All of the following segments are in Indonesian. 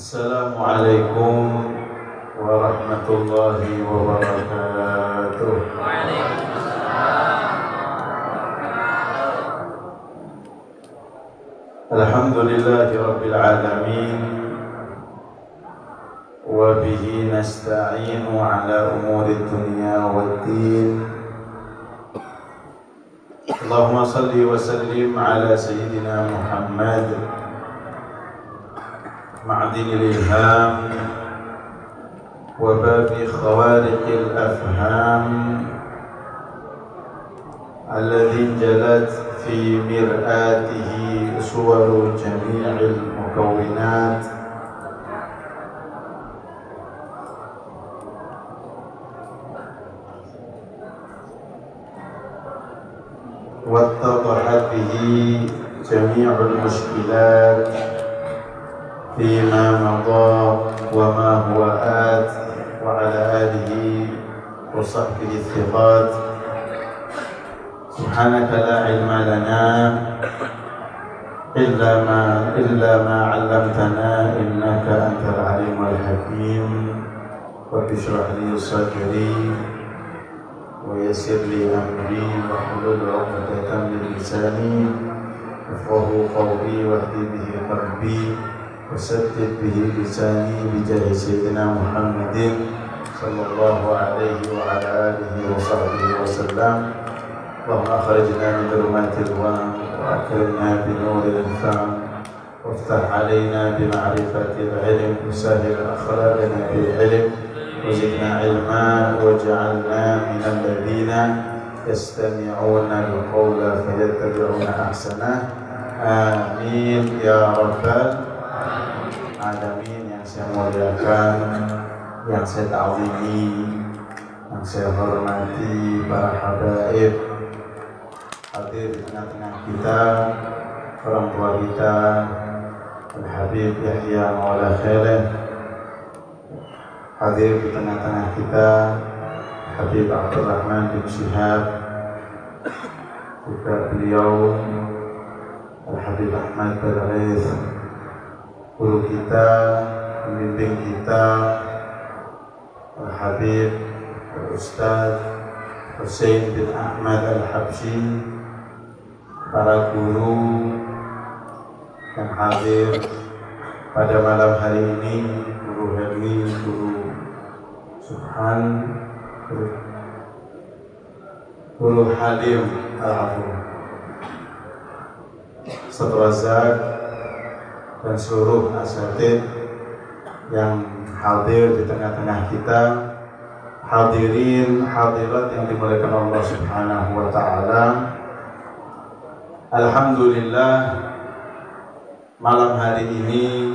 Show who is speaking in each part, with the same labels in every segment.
Speaker 1: Assalamualaikum warahmatullahi wabarakatuh. Alhamdulillahi rabbil alamin, wa bihi nasta'inu ala umuri dunya waddin. Allahumma salli wa sallim ala sayyidina Muhammad معدن الإلهام وباب خوارق الأفهام الذي انجلت في مرآته صور جميع المكونات واتضحت به جميع المشكلات فيما مضى وما هو آت، وعلى آله وصحبه الثقات. سبحانك لا علم لنا إلا ما علمتنا إنك أنت العليم الحكيم. رب اشرح لي صدري ويسر لي أمري واحلل عقدة من لساني يفقهوا قولي واهد به قلبي وسدد به لساني بجاه سيدنا محمد صلى الله عليه وعلى آله وصحبه وسلم. اللهم أخرجنا من ظلمات الوهم وأكرمنا بنور الفهم وافتح علينا بمعرفة العلم وسهل أخلاقنا بالعلم وزدنا علما واجعلنا من الذين يستمعون القول فيتبعون أحسنه. آمين يا رب Alamin. Yang saya muliakan, yang saya ta'zimi, yang saya hormati para habaib hadir di tengah-tengah kita, orang tua kita Al-Habib Yahya Maula Khaleh, hadir di tengah-tengah kita Habib Abdurrahman bin Syihab, juga beliau Al-Habib Ahmad Al-Ghaiz, guru kita, pembimbing kita Al-Habib Al-Ustaz Hussein bin Ahmad Al-Habsyi, para guru yang hadir pada malam hari ini, Guru Helmi, Guru Subhan, Guru Halim Al-Afu, Ustaz Razak, dan seluruh asatidz yang hadir di tengah-tengah kita, hadirin hadirat yang dimuliakan Allah Subhanahu wa taala. Alhamdulillah, malam hari ini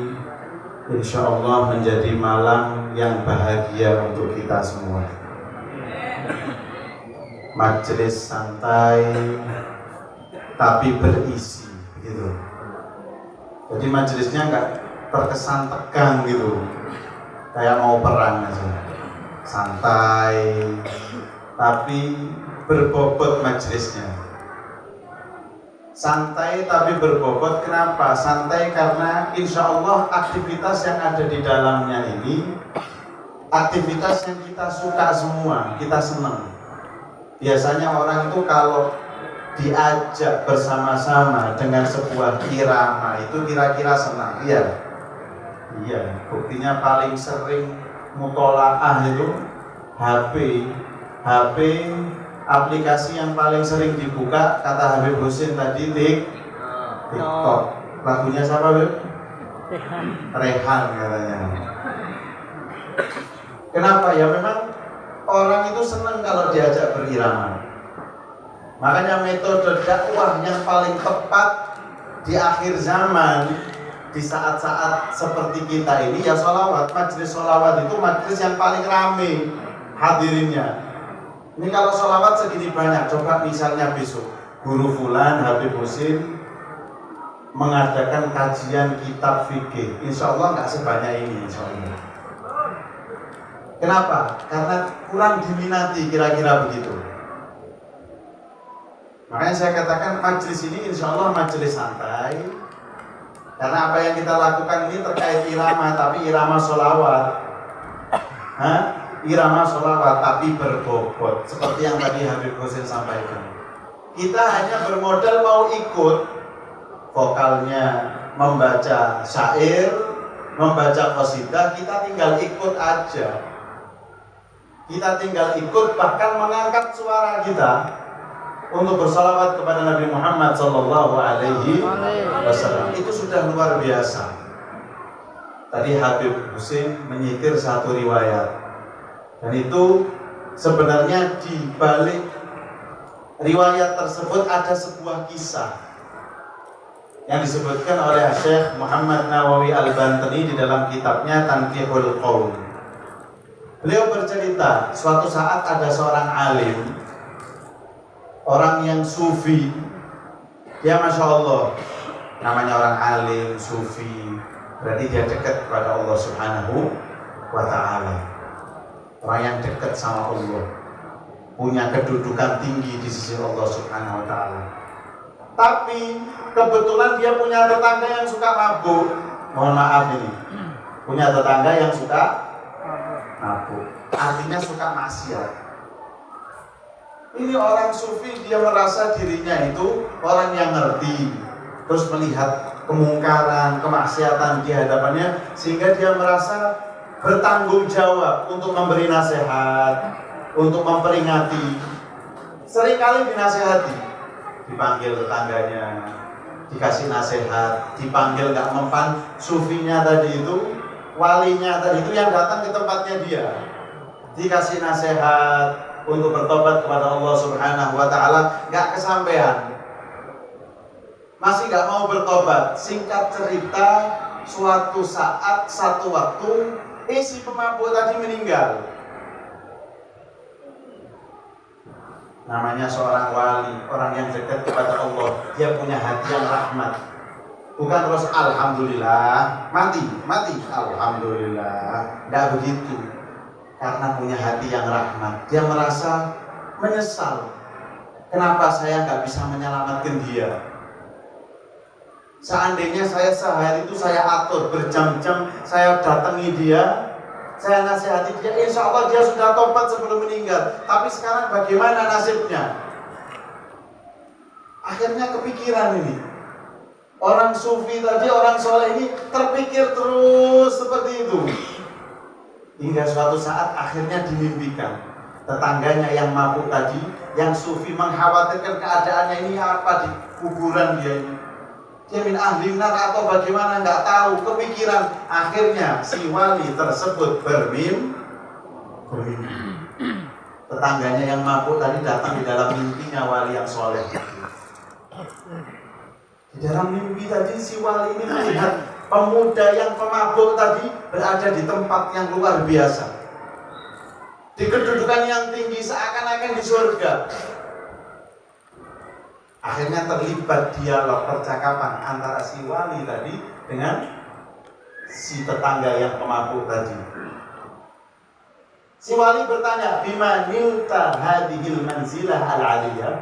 Speaker 1: insyaallah menjadi malam yang bahagia untuk kita semua. Majelis santai tapi berisi, gitu. Jadi majelisnya enggak terkesan tegang gitu, kayak mau perang aja. Santai, tapi berbobot majelisnya. Santai tapi berbobot. Kenapa? Santai karena insya Allah aktivitas yang ada di dalamnya ini aktivitas yang kita suka semua, kita senang. Biasanya orang itu kalau diajak bersama-sama dengan sebuah irama itu kira-kira senang. Iya, buktinya paling sering mutolaah itu HP aplikasi yang paling sering dibuka kata Habib Husin tadi TikTok. Lagunya siapa, Habib? Rehan katanya. Kenapa? Ya memang orang itu senang kalau diajak berirama. Makanya metode dakwah yang paling tepat di akhir zaman, di saat-saat seperti kita ini, ya sholawat. Majelis sholawat itu majelis yang paling rame hadirinnya. Ini kalau sholawat segini banyak, coba misalnya besok Guru Fulan, Habib Husin mengadakan kajian kitab fikih, insya Allah nggak sebanyak ini, insya Allah. Kenapa? Karena kurang diminati, kira-kira begitu. Makanya saya katakan majelis ini insya Allah majelis santai, Karena apa yang kita lakukan ini terkait irama, tapi irama sholawat. Irama sholawat tapi berbobot. Seperti yang tadi Habib Husin sampaikan. Kita hanya bermodal mau ikut vokalnya, membaca syair, membaca qasidah, kita tinggal ikut aja. Kita tinggal ikut, bahkan mengangkat suara kita untuk bersalawat kepada Nabi Muhammad sallallahu alaihi wasallam. Itu sudah luar biasa. Tadi Habib Husin menyitir satu riwayat, dan itu sebenarnya di balik riwayat tersebut ada sebuah kisah yang disebutkan oleh Syekh Muhammad Nawawi Al-Bantani di dalam kitabnya Tanqihul Qaul. Beliau bercerita, suatu saat ada seorang alim, orang yang sufi. Dia Masya Allah, namanya orang alim, sufi, berarti dia dekat kepada Allah Subhanahu wa Ta'ala. Orang yang dekat sama Allah, punya kedudukan tinggi di sisi Allah Subhanahu wa Ta'ala. Tapi kebetulan dia punya tetangga yang suka mabuk. Mohon maaf ini, punya tetangga yang suka mabuk, artinya suka maksiat. Ini orang sufi, dia merasa dirinya itu orang yang ngerti, terus melihat kemungkaran, kemaksiatan di hadapannya, sehingga dia merasa bertanggung jawab untuk memberi nasihat, untuk memperingati. Seringkali dinasehati, dipanggil tetangganya, dikasih nasihat, dipanggil gak mempan, sufinya tadi itu, walinya tadi itu yang datang ke tempatnya dia, dikasih nasihat untuk bertobat kepada Allah Subhanahu wa Ta'ala, gak kesampaian, masih gak mau bertobat. Singkat cerita, suatu saat, satu waktu, si pemabuk tadi meninggal. Namanya seorang wali, orang yang dekat kepada Allah, dia punya hati yang rahmat. Bukan terus alhamdulillah, mati, alhamdulillah. Tidak begitu. Karena punya hati yang rahmat, dia merasa menyesal. Kenapa saya nggak bisa menyelamatkan dia? Seandainya saya sehari itu saya atur berjam-jam, saya datangi dia, saya nasihati dia, insya Allah dia sudah tobat sebelum meninggal. Tapi sekarang bagaimana nasibnya? Akhirnya kepikiran ini. Orang sufi tadi, orang soleh ini terpikir terus seperti itu. Hingga suatu saat akhirnya dimimpikan tetangganya yang mabuk tadi, yang sufi, mengkhawatirkan keadaannya ini apa di kuburan dia ini. Dia min ahli nar atau bagaimana nggak tahu, kepikiran. Akhirnya si wali tersebut bermimpi. Tetangganya yang mabuk tadi datang di dalam mimpinya wali yang soleh. Di dalam mimpi tadi si wali ini melihat pemuda yang pemabuk tadi berada di tempat yang luar biasa, di kedudukan yang tinggi, seakan-akan di surga. Akhirnya terlibat dialog percakapan antara si wali tadi dengan si tetangga yang pemabuk tadi. Si wali bertanya, bima nilta hadhil manzilah al-aliyah.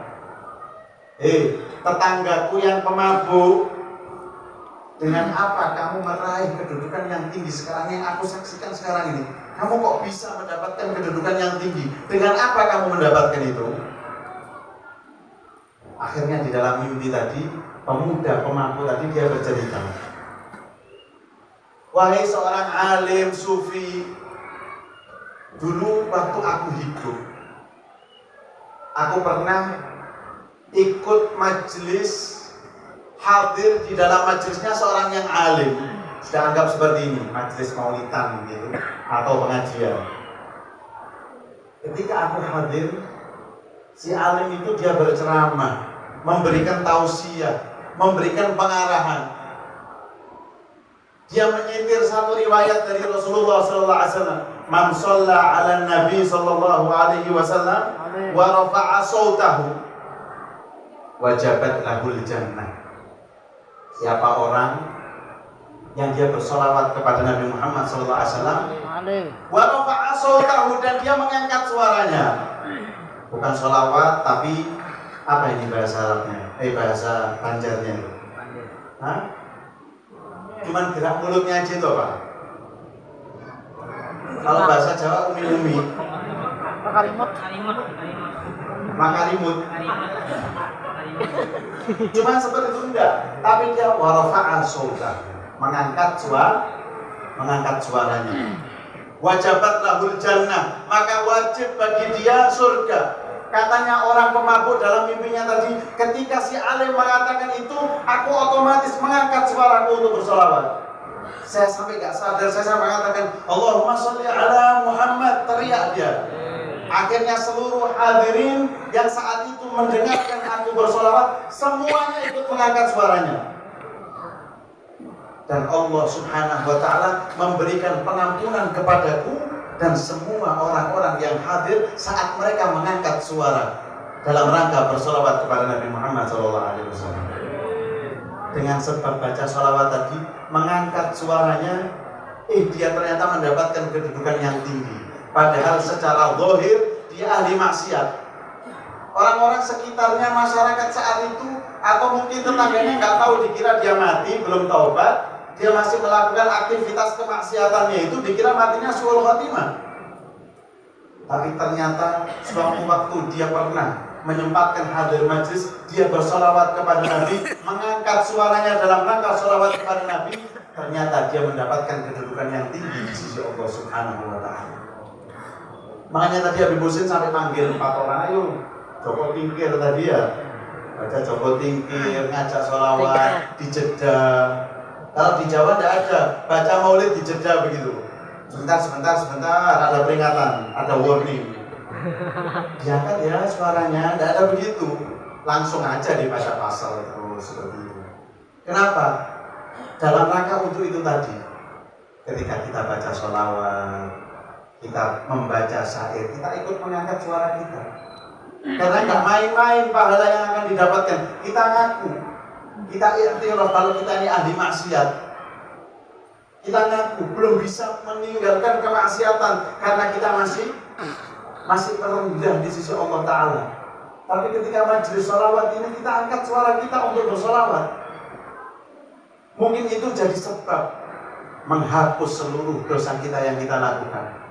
Speaker 1: Tetanggaku yang pemabuk, dengan apa kamu meraih kedudukan yang tinggi sekarang yang aku saksikan sekarang ini? Kamu kok bisa mendapatkan kedudukan yang tinggi? Dengan apa kamu mendapatkan itu? Akhirnya di dalam mimpi tadi, pemuda pemabuk tadi dia bercerita, wahai seorang alim sufi, dulu waktu aku hidup, aku pernah ikut majelis, hadir di dalam majelisnya seorang yang alim. Sudah anggap seperti ini, majelis maulidan gitu, atau pengajian. Ketika aku hadir, si alim itu dia berceramah, memberikan tausiah, memberikan pengarahan. Dia menyitir satu riwayat dari Rasulullah SAW. Man shalla 'ala Nabi sallallahu alaihi wasallam wa rafa'a sautahu wajabat lahul jannah. Siapa orang yang dia bersolawat kepada Nabi Muhammad SAW, wa rafa'a sautahu, dan dia mengangkat suaranya. Bukan solawat, tapi apa ini bahasa Arabnya? Bahasa Banjarnya itu. cuman gerak mulutnya aja itu Pak. Kalau bahasa Jawa umi-umi. Makarimut. Cuma seperti itu enggak, tapi dia warafa'a sauta, mengangkat suaranya. Wajabat lahul jannah, maka wajib bagi dia surga. Katanya orang pemabuk dalam mimpinya tadi, ketika si alim mengatakan itu, aku otomatis mengangkat suaraku untuk bersolawat. Saya sampai gak sadar, saya mengatakan Allahumma sholli ala Muhammad, teriak dia. Akhirnya seluruh hadirin yang saat itu mendengarkan aku bersolawat, semuanya ikut mengangkat suaranya. Dan Allah subhanahu wa ta'ala memberikan pengampunan kepadaku dan semua orang-orang yang hadir saat mereka mengangkat suara dalam rangka bersolawat kepada Nabi Muhammad SAW. Dengan sebab baca solawat tadi, mengangkat suaranya, dia ternyata mendapatkan kedudukan yang tinggi. Padahal secara zahir dia ahli maksiat. Orang-orang sekitarnya, masyarakat saat itu, atau mungkin tetangganya nggak tahu, dikira dia mati, belum taubat, dia masih melakukan aktivitas kemaksiatannya itu, dikira matinya suul khotimah. Tapi ternyata suatu waktu dia pernah menyempatkan hadir majlis, dia bersolawat kepada Nabi, mengangkat suaranya dalam rangka solawat kepada Nabi, ternyata dia mendapatkan kedudukan yang tinggi di sisi Allah Subhanahu wa ta'ala. Makanya tadi Habib Husin sampai manggil 4 orang, ayo Joko Tingkir tadi ya, baca Joko Tingkir, ngajak solawat di Jeddah. Kalau di Jawa tidak ada, baca maulid di Jeddah begitu. Sebentar, ada peringatan, ada warning. Diangkat ya suaranya, tidak ada begitu. Langsung aja dibaca pasal terus seperti itu. Kenapa? Dalam rangka untuk itu tadi. Ketika kita baca sholawat, kita membaca syair, kita ikut mengangkat suara kita. Karena nggak main-main pahala yang akan didapatkan. Kita ngaku, kita iktiraf kalau kita ini ahli maksiat. Kita ngaku belum bisa meninggalkan kemaksiatan karena kita masih terendah di sisi Allah Ta'ala. Tapi ketika majelis sholawat ini, kita angkat suara kita untuk bersholawat. Mungkin itu jadi sebab menghapus seluruh dosa kita yang kita lakukan.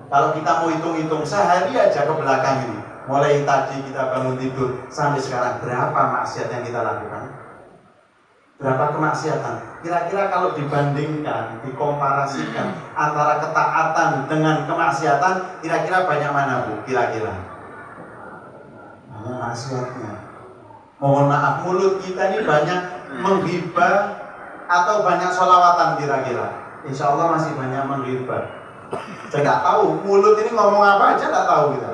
Speaker 1: Kalau kita mau hitung-hitung sehari aja ke belakang ini, mulai tadi kita bangun tidur sampai sekarang, berapa maksiat yang kita lakukan? Berapa kemaksiatan? Kira-kira kalau dibandingkan, dikomparasikan antara ketaatan dengan kemaksiatan, kira-kira banyak mana Bu? Kira-kira banyak maksiatnya. Mohon maaf, mulut kita ini banyak menghibah atau banyak sholawatan kira-kira? Insya Allah masih banyak menghibah. Saya nggak tahu, mulut ini ngomong apa aja nggak tahu kita.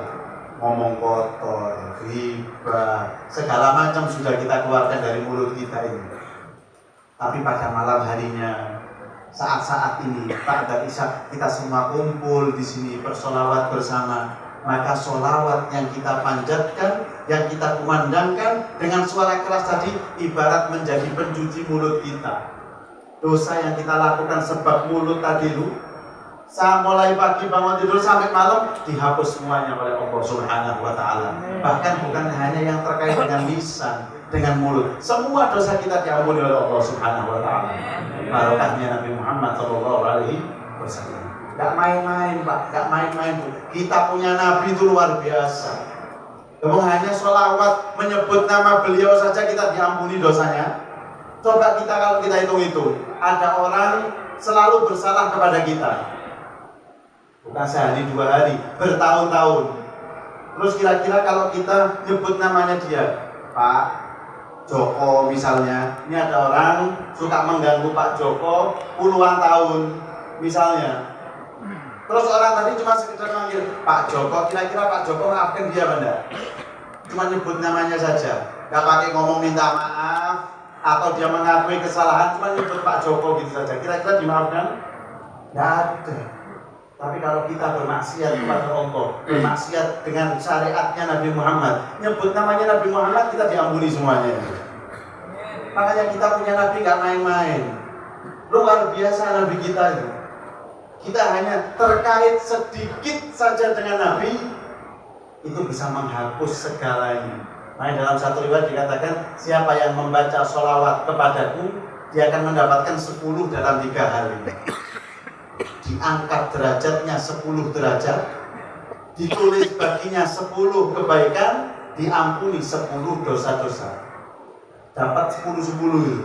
Speaker 1: Ngomong kotor, hibah, segala macam sudah kita keluarkan dari mulut kita ini. Tapi pada malam harinya, saat-saat ini, ba'da isya, kita semua kumpul di sini bersolawat bersama. Maka solawat yang kita panjatkan, yang kita kumandangkan dengan suara keras tadi, ibarat menjadi pencuci mulut kita. Dosa yang kita lakukan sebab mulut tadi lu, mulai pagi bangun tidur sampai malam, dihapus semuanya oleh Allah Subhanahu wa ta'ala. Bahkan bukan hanya yang terkait dengan lisan, dengan mulut, semua dosa kita diampuni oleh Allah Subhanahu wa ta'ala. Barokahnya Nabi Muhammad SAW. Gak main-main Pak, gak main-main Bu. Kita punya Nabi itu luar biasa. Kamu hanya sholawat menyebut nama beliau saja kita diampuni dosanya. Coba kita kalau kita hitung-hitung, ada orang selalu bersalah kepada kita, bukan sehari 2 hari, bertahun-tahun. Terus kira-kira kalau kita nyebut namanya dia, Pak Joko misalnya, ini ada orang suka mengganggu Pak Joko puluhan tahun misalnya. Terus orang tadi cuma sekedar manggil Pak Joko, kira-kira Pak Joko maafkan dia benda? Cuma nyebut namanya saja, gak pakai ngomong minta maaf atau dia mengakui kesalahan, cuma nyebut Pak Joko gitu saja. Kira-kira dimaafkan? Gak ada. Tapi kalau kita bermaksiat kepada Allah, bermaksiat dengan syariatnya Nabi Muhammad, nyebut namanya Nabi Muhammad, kita diampuni semuanya. Makanya kita punya Nabi gak main-main. Luar biasa Nabi kita itu. Kita hanya terkait sedikit saja dengan Nabi, itu bisa menghapus segalanya. Nah, dalam satu riwayat dikatakan, siapa yang membaca sholawat kepadaku, dia akan mendapatkan 10 dalam 3 hari. Diangkat derajatnya 10 derajat, ditulis baginya 10 kebaikan, diampuni 10 dosa-dosa. Dapat 10-10 itu.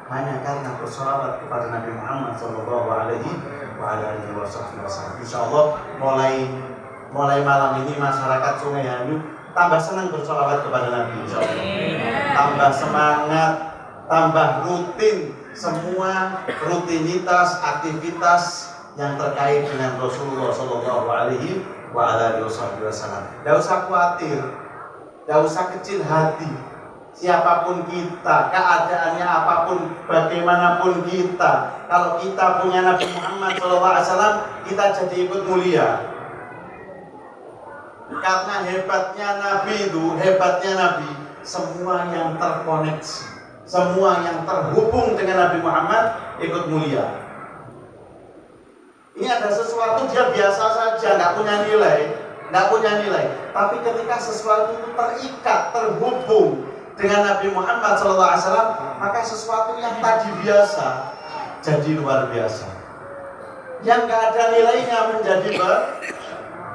Speaker 1: Hanya karena bersolawat kepada Nabi Muhammad Sallallahu Alaihi Wasallam. Insyaallah mulai malam ini masyarakat Sungai Hanyu tambah senang bersolawat kepada Nabi. Insyaallah. Tambah semangat, tambah rutin semua rutinitas aktivitas yang terkait dengan Rasulullah Sallallahu Alaihi Wasallam. Tidak usah khawatir, tidak usah kecil hati. Siapapun kita, keadaannya apapun, bagaimanapun kita, kalau kita punya Nabi Muhammad SAW, kita jadi ikut mulia. Karena hebatnya Nabi, semua yang terkoneksi, semua yang terhubung dengan Nabi Muhammad ikut mulia. Ini ada sesuatu dia biasa saja, nggak punya nilai. Tapi ketika sesuatu itu terikat, terhubung dengan Nabi Muhammad SAW, maka sesuatu yang tadi biasa jadi luar biasa. Yang nggak ada nilainya menjadi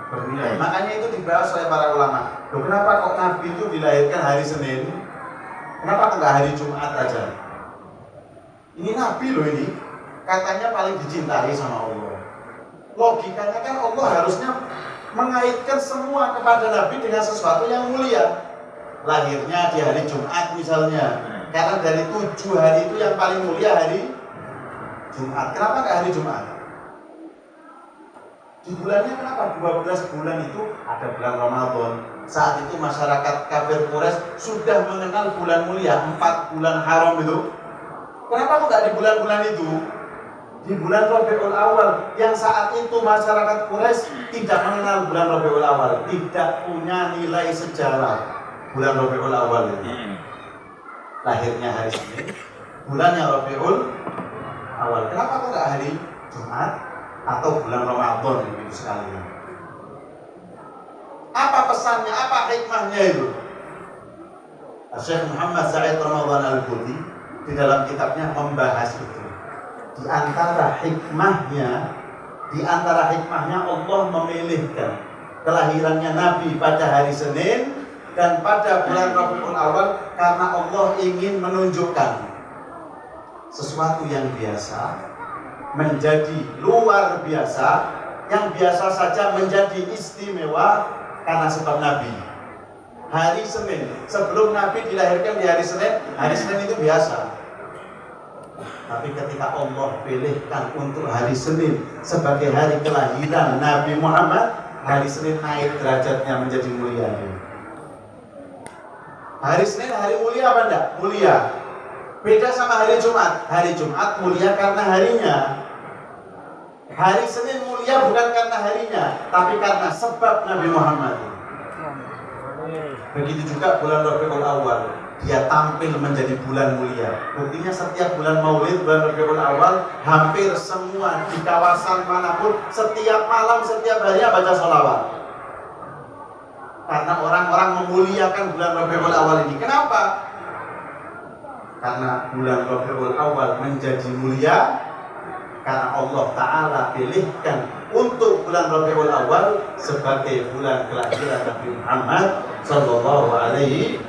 Speaker 1: bernilai. Makanya itu dibahas oleh para ulama. Loh, kenapa kok Nabi itu dilahirkan hari Senin? Kenapa nggak hari Jumat aja? Ini Nabi loh ini, katanya paling dicintai sama Allah. Logikanya kan Allah harusnya mengaitkan semua kepada Nabi dengan sesuatu yang mulia. Lahirnya di hari Jumat misalnya, karena dari 7 hari itu yang paling mulia hari Jumat. Kenapa nggak hari Jumat? Di bulannya kenapa? 12 bulan itu ada bulan Ramadan. Saat itu masyarakat kafir Quraisy sudah mengenal bulan mulia, 4 bulan haram itu. Kenapa kok nggak di bulan-bulan itu? Di bulan Rabiul Awal, yang saat itu masyarakat Quraisy tidak mengenal bulan Rabiul Awal, tidak punya nilai sejarah. Bulan Rabiul Awal ini lahirnya hari Senin, bulannya Rabiul Awal. Kenapa kok nggak hari Jumat atau bulan Ramadan begitu sekali? Apa pesannya? Apa hikmahnya itu? Syekh Muhammad Said Ramadan Al-Buti di dalam kitabnya membahas itu. Di antara hikmahnya Allah memilihkan kelahirannya Nabi pada hari Senin dan pada bulan Rabiul Awal karena Allah ingin menunjukkan sesuatu yang biasa menjadi luar biasa, yang biasa saja menjadi istimewa karena sebab Nabi. Hari Senin, sebelum Nabi dilahirkan di hari Senin itu biasa. Tapi ketika Allah pilihkan untuk hari Senin sebagai hari kelahiran Nabi Muhammad, hari Senin naik derajatnya menjadi mulia. Hari Senin hari mulia apa enggak? Mulia. Beda sama hari Jumat. Hari Jumat mulia karena harinya. Hari Senin mulia bukan karena harinya, tapi karena sebab Nabi Muhammad. Begitu juga bulan Rabiul Awal, dia tampil menjadi bulan mulia. Buktinya setiap bulan Maulid, bulan Rabiul Awal, hampir semua di kawasan manapun, setiap malam, setiap harinya baca sholawat. Karena orang-orang memuliakan bulan Rabiul Awal ini. Kenapa? Karena bulan Rabiul Awal menjadi mulia karena Allah Ta'ala pilihkan untuk bulan Rabiul Awal sebagai bulan kelahiran Nabi Muhammad Sallallahu Alaihi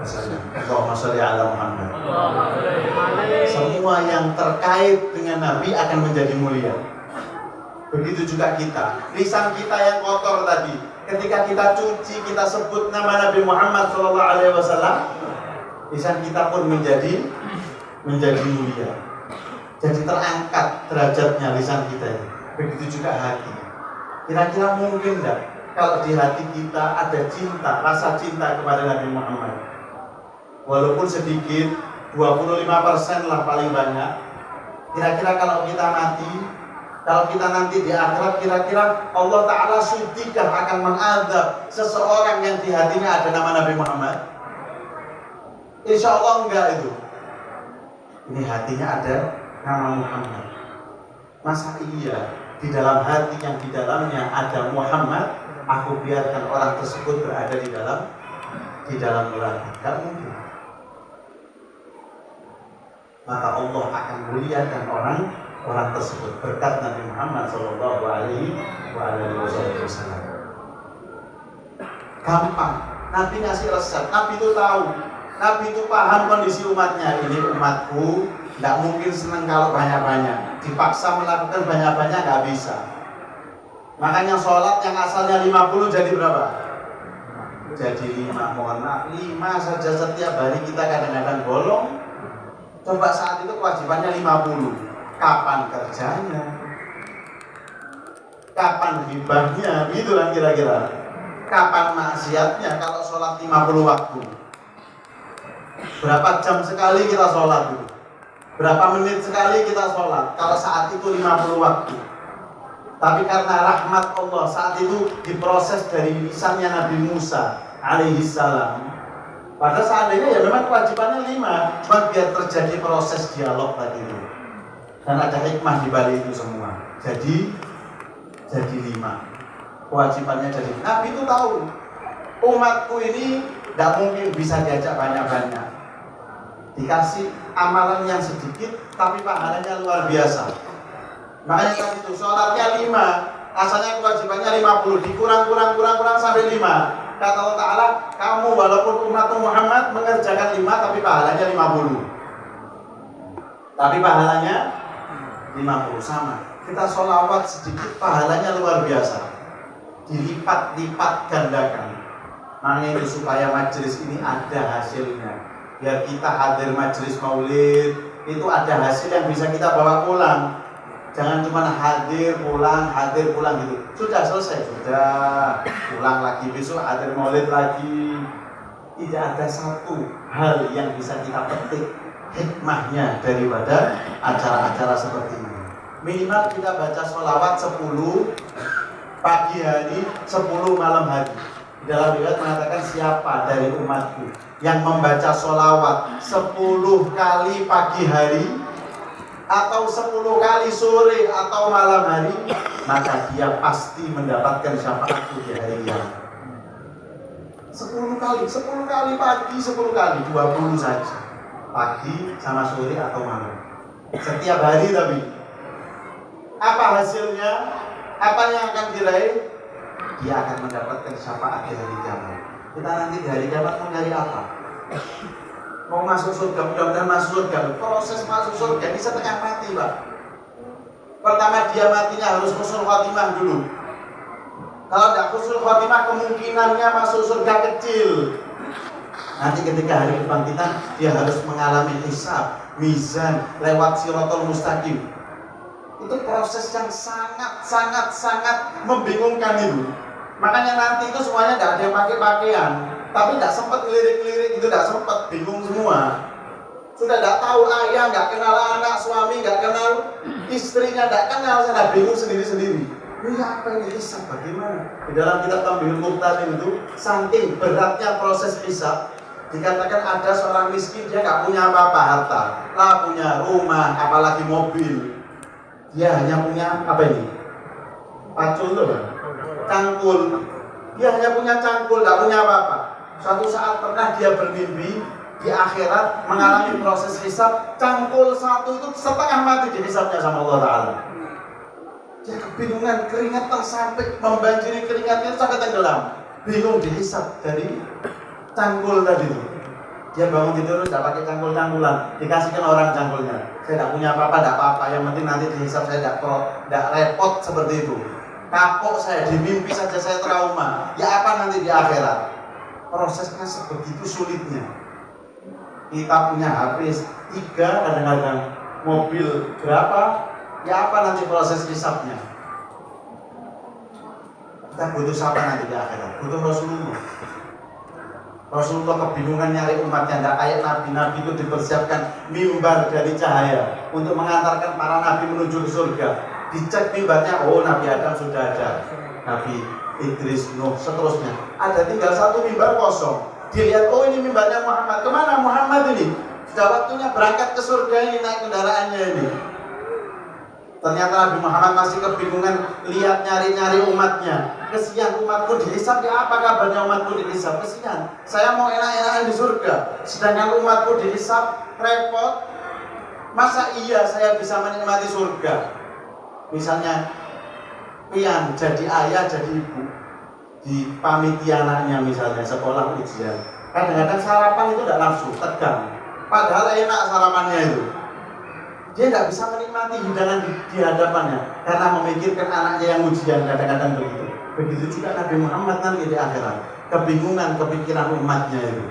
Speaker 1: Wasallam. Allahumma sholli ala Muhammad. Semua yang terkait dengan Nabi akan menjadi mulia. Begitu juga kita. Lisan kita yang kotor tadi, ketika kita cuci, kita sebut nama Nabi Muhammad SAW, lisan kita pun menjadi mulia. Jadi terangkat derajatnya lisan kita ini. Begitu juga hati. Kira-kira mungkin enggak kalau di hati kita ada cinta, rasa cinta kepada Nabi Muhammad? Walaupun sedikit, 25% lah paling banyak. Kira-kira kalau kita mati, kalau kita nanti di akhirat, kira-kira Allah Ta'ala sudikah akan mengadab seseorang yang di hatinya ada nama Nabi Muhammad? Insya Allah enggak itu. Ini hatinya ada nama Muhammad. Masa iya di dalam hati yang di dalamnya ada Muhammad, aku biarkan orang tersebut berada di dalam neraka? Enggak mungkin. maka Allah akan muliakan orang tersebut berkat Nabi Muhammad Shallallahu Alaihi Wasallam. Gampang, Nabi ngasih resep, Nabi itu tahu, Nabi itu paham kondisi umatnya. Ini umatku tidak mungkin senang kalau banyak-banyak, dipaksa melakukan banyak-banyak nggak bisa. Makanya sholat yang asalnya 50 jadi berapa? Jadi 5, mohon maaf, 5 saja setiap hari kita kadang-kadang bolong. Coba saat itu kewajibannya 50. Kapan kerjanya? Kapan hibahnya? Gitu kan kira-kira. Kapan maksiatnya kalau sholat 50 waktu? Berapa jam sekali kita sholat? Berapa menit sekali kita sholat? Kalau saat itu 50 waktu. Tapi karena rahmat Allah saat itu diproses dari lisannya Nabi Musa alaihissalam. Pada seandainya ya memang kewajibannya 5, cuma biar terjadi proses dialog tadi itu. Dan ada hikmah di balik itu semua. Jadi 5. Kewajibannya jadi. Nabi itu tahu umatku ini tidak mungkin bisa diajak banyak-banyak. Dikasih amalan yang sedikit tapi pahalanya luar biasa. Makanya tadi itu sholatnya 5, asalnya kewajibannya 50, dikurang sampai 5. Kata Allah Ta'ala, kamu walaupun umat Muhammad mengerjakan 5 tapi pahalanya 50. Tapi pahalanya 50 sama. Kita sholawat sedikit pahalanya luar biasa. Dilipat-lipat gandakan. Makanya itu supaya majelis ini ada hasilnya. Biar kita hadir majelis maulid itu ada hasil yang bisa kita bawa pulang. Jangan cuma hadir pulang gitu. Sudah selesai, sudah pulang lagi, besok hadir maulid lagi. Tidak ada satu hal yang bisa kita petik hikmahnya daripada acara-acara seperti ini. Minimal kita baca sholawat 10 pagi hari, 10 malam hari. Di dalam riwayat mengatakan siapa dari umatku yang membaca sholawat 10 kali pagi hari atau 10 kali sore atau malam hari, maka dia pasti mendapatkan syafaatku di hari kiamat. 10 kali pagi, 10 kali, 20 saja. Pagi sama sore atau malam. Setiap hari tapi. Apa hasilnya? Apa yang akan diraih? Dia akan mendapatkan syafaat di hari kiamat. Kita nanti di hari kiamat mau nyari apa? Mau masuk surga, mudah-mudahan masuk surga. Proses masuk surga ini setengah mati, Pak. Pertama dia matinya harus husnul khotimah dulu. Kalau tidak husnul khotimah kemungkinannya masuk surga kecil. Nanti ketika hari kebangkitan dia harus mengalami hisab, mizan, lewat siratal mustaqim. Itu proses yang sangat membingungkan itu. Makanya nanti itu semuanya tidak ada yang pakai pakaian. Tapi tidak sempat lirik-lirik itu, tidak sempat, bingung semua. Sudah tidak tahu ayah, nggak kenal anak, suami nggak kenal, istrinya nggak kenal, saya bingung sendiri-sendiri. Ini apa ini hisab bagaimana? Di dalam kitab Tambihul Muqtadim itu, saking beratnya proses hisab, dikatakan ada seorang miskin dia nggak punya apa-apa harta, lah punya rumah, apalagi mobil. Dia hanya punya apa ini? Pacul loh, cangkul. Dia hanya punya cangkul, nggak punya apa-apa. Suatu saat pernah dia bermimpi di akhirat mengalami proses hisab, cangkul satu itu setengah mati dihisabnya sama Allah Ta'ala. Dia kebingungan, keringat sampai membanjiri keringatnya sampai tenggelam. Bingung dihisab dari cangkul tadi itu. Dia bangun tidur tidak pakai cangkul-cangkulan, dikasihkan orang cangkulnya. Saya tidak punya apa-apa, tidak apa-apa. Yang penting nanti dihisab saya tidak repot seperti itu. Kapok saya di mimpi saja saya trauma. Ya apa nanti di akhirat? Prosesnya sebegitu sulitnya. Kita punya HP 3 kadang-kadang, mobil berapa, ya apa nanti proses hisabnya? Kita butuh siapa nanti di akhirat? Butuh Rasulullah. Rasulullah kebingungan nyari umatnya, tidak kayak nabi-nabi itu dipersiapkan mimbar dari cahaya untuk mengantarkan para nabi menuju ke surga. Dicek mimbarnya, oh Nabi Adam sudah ada, Nabi Idris, Nuh, seterusnya. Ada tinggal satu mimbar kosong. Dilihat, oh ini mimbarnya Muhammad. Kemana Muhammad ini? Sudah waktunya berangkat ke surga ini, naik kendaraannya ini. Ternyata Nabi Muhammad masih kebingungan, lihat nyari-nyari umatnya. Kesian umatku dihisab, ya apa kabarnya umatku dihisab? Kesian, saya mau enak-enakan di surga. Sedangkan umatku dihisab, repot. Masa iya saya bisa menikmati surga? Misalnya pian jadi ayah jadi ibu, dipamiti anaknya misalnya sekolah ujian. Kadang-kadang sarapan itu tidak nafsu, tegang. Padahal enak sarapannya itu. Dia tidak bisa menikmati hidangan di hadapannya karena memikirkan anaknya yang ujian, kadang-kadang begitu. Begitu juga Nabi Muhammad nanti di akhirat, kebingungan kepikiran umatnya itu.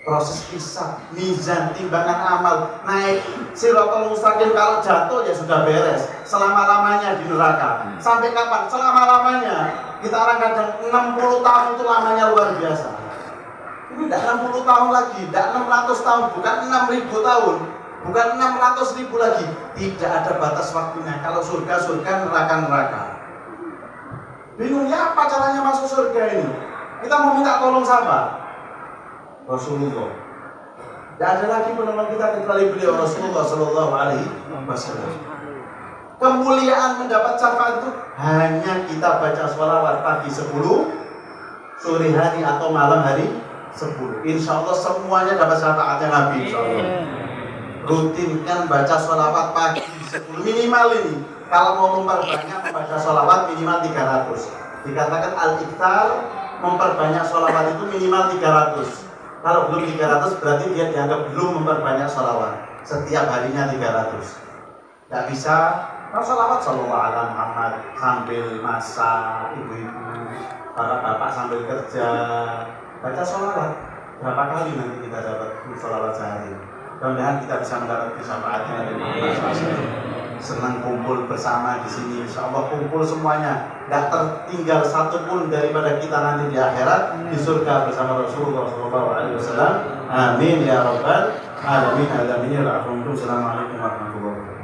Speaker 1: Proses hisab, mizan, timbangan amal, naik Siratal Mustaqim, kalau jatuh ya sudah beres, selama-lamanya di neraka. Sampai kapan? Selama-lamanya. Kita orang kadang 60 tahun itu lamanya luar biasa. Ini tidak 60 tahun lagi, tidak 600 tahun, bukan 6.000 tahun, bukan 600.000 lagi. Tidak ada batas waktunya. Kalau surga, neraka. Bingungnya apa caranya masuk surga ini? Kita mau minta tolong siapa? Rasulullah. Tidak ada lagi penolong kita kecuali beliau Rasulullah Sallallahu Alaihi Wasallam. Kemuliaan mendapat syafaat itu hanya kita baca sholawat pagi 10, sore hari atau malam hari 10. Insya Allah semuanya dapat syafaatnya Nabi. Insya Allah. Rutinkan baca sholawat pagi 10 minimal ini. Kalau mau memperbanyak membaca sholawat minimal 300. Dikatakan al-iktar memperbanyak sholawat itu minimal 300. Kalau belum 300 berarti dia dianggap belum memperbanyak sholawat. Setiap harinya 300. Tidak bisa sholawat sallallahu alaihi Muhammad sambil masak, ibu-ibu, bapak-bapak sambil kerja. Baca sholawat. Berapa kali nanti kita dapat sholawat sehari? Mudah-mudahan kita bisa mendapat syafaatnya dari Muhammad. Senang kumpul bersama di sini, insya Allah kumpul semuanya, tidak tertinggal satupun daripada kita nanti di akhirat di surga bersama Rasulullah SAW. Amin ya rabbal alamin. Assalamualaikum warahmatullahi wabarakatuh.